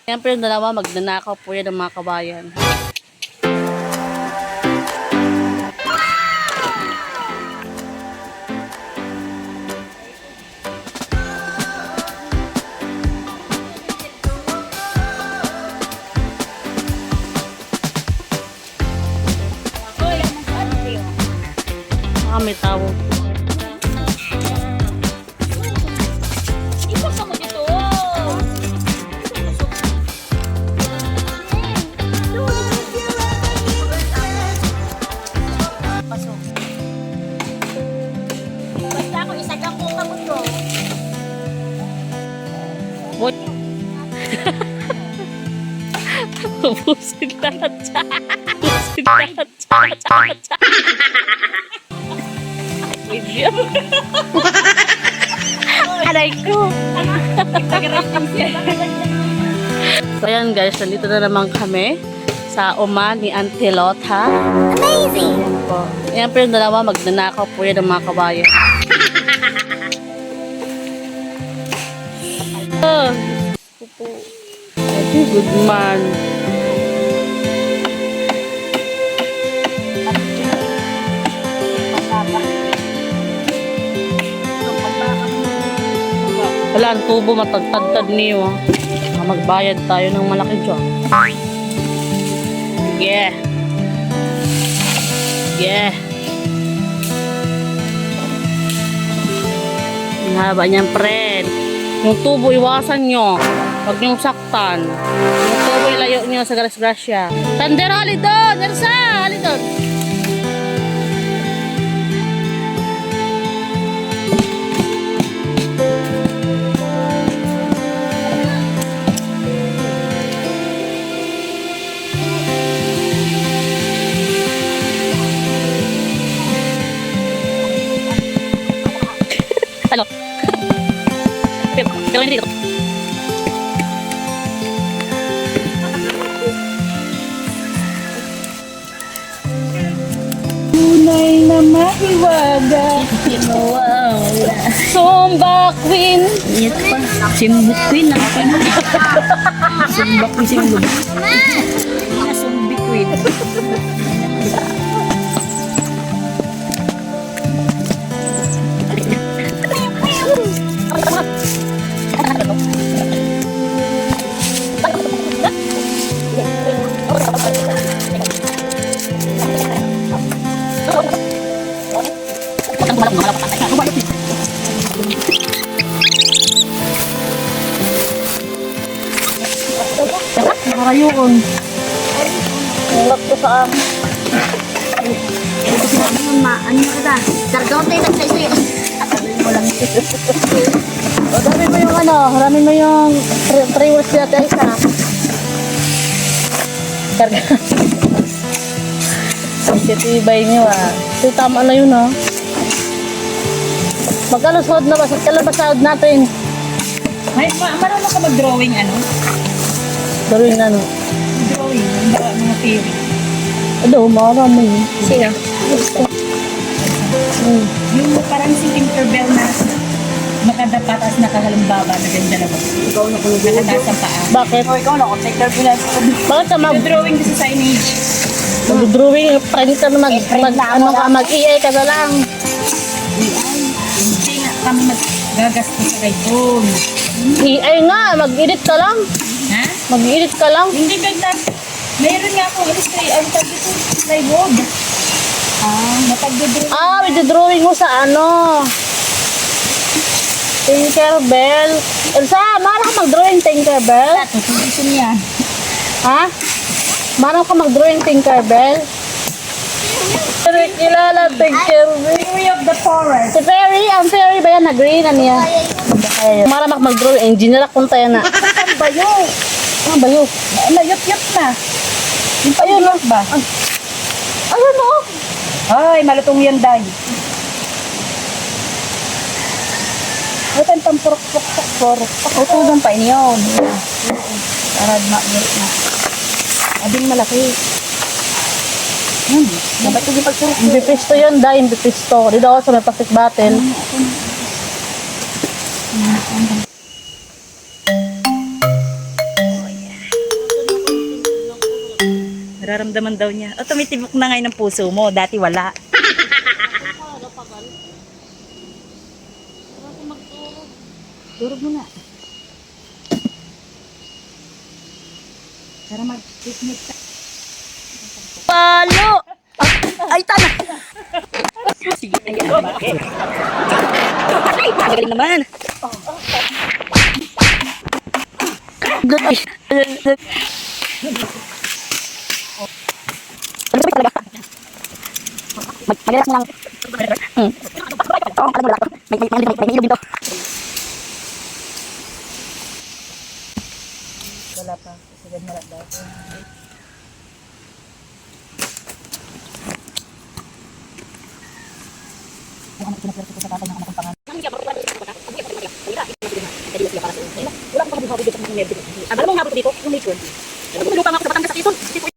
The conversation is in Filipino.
Siyempre yung dalawa, magnanakaw po yan ng mga kabayan. May tawag. Ipasa mo dito. Pasok. Basta ako isagang ko kamot ko. What? Ubusin lahat siya. Ubusin lahat siya. Video. Aray ko. So ayan guys, nandito na naman kami sa Oma ni Auntie Lot, ha? Amazing! Ayan po. Ayan po yung dalawa, magnanakaw po yan ng mga kabayan. Oh, good man. Wala, ang tubo matagtagtad niyo. Magbayad tayo ng malaki dyan. Yeah. Yeah. Ang haba niyang friend. Yung tubo, iwasan nyo. Huwag niyong saktan. Yung tubo, ilayo nyo sa grasgrasya. Tander, hali doon! Ersa! Hali doon! Ano? Pero hindi dito. Tunay na mahiwaga. Wow. Sumba Queen. Ito pa. Simbuk queen ang pa. Simbuk queen, simbuk. Sumbi Queen. Nakayukon. Ulap ko sa amin. Ano ka? Kargaw tayo nagsaysay. O, dami mo yung ano, harami mo yung 3 words natin isa. Karga. Sitibay niyo ah. So, tama na yun ah. Magkalusod na ba? Kalabasahod natin. Ay, marunong ka mag-drawing ano? Drawing ano? Drawing, mga theory. Ano, marami yun. Sino? Hmm. Yung parang si Tinkerbell na nakadapat as nakahalumbaba na ganda na ba? Ikaw na kung nakataas ang paa. Bakit? Ikaw na kung Tinkerbell na. Bakit ka Mag-drawing sa signage. mag-drawing? Friend ka na mag-EA ka na lang. Hindi nga kami magagastos sa kay phone. EA nga, mag-edit ka lang. Ha? Mag-edit ka lang. Hindi ganda. Mayroon nga akong illustrate. Ang tag dito, plywood. Matag-drawing. May drawing mo sa ano? Tinkerbell. Elsa, marang ka mag-drawing Tinkerbell? Tutulisin niya. Ha? Marang ka mag-drawing Tinkerbell? Pero kilala Tinkerbell. Theory of the forest. Si Perry, ang Perry ba yan? Na-green na niya. Marang ka mag-drawing. Engineer akong tayo na. Ang bayo. Ano ba yun? Nayot-yot na. Yung Ayun, payot ba? Ayun o. Ay, malutong yan, Day. Ito ang pampurok-purok-purok. Pakutugan pa inyon. Para ma-merit na. Abing malaki. Dapat yung pagpurok. Imbipisto yun, dahil imbipisto. Dito ako sa may plastic bottle. Nararamdaman daw niya. O, tumitibok na ngayon ng puso mo. Dati wala. Durog mo na. Para mag-picnic ka. Palo! Ay, tana! Sige, ayan. Bakit? Ay, magaling naman. Good. Mag-relax mo lang. Oo, alam mo lang. May ilog dito. Wala pa. Sagad na lang daw. Ang anak pinapalito ko sa tatay ng anak kong pangalan. Wala akong pagkabuhabi dito sa mga nervyo. Alam mo nga dito, yung nature. Alam mo, lupa nga ako sa Batangas sa Quezon.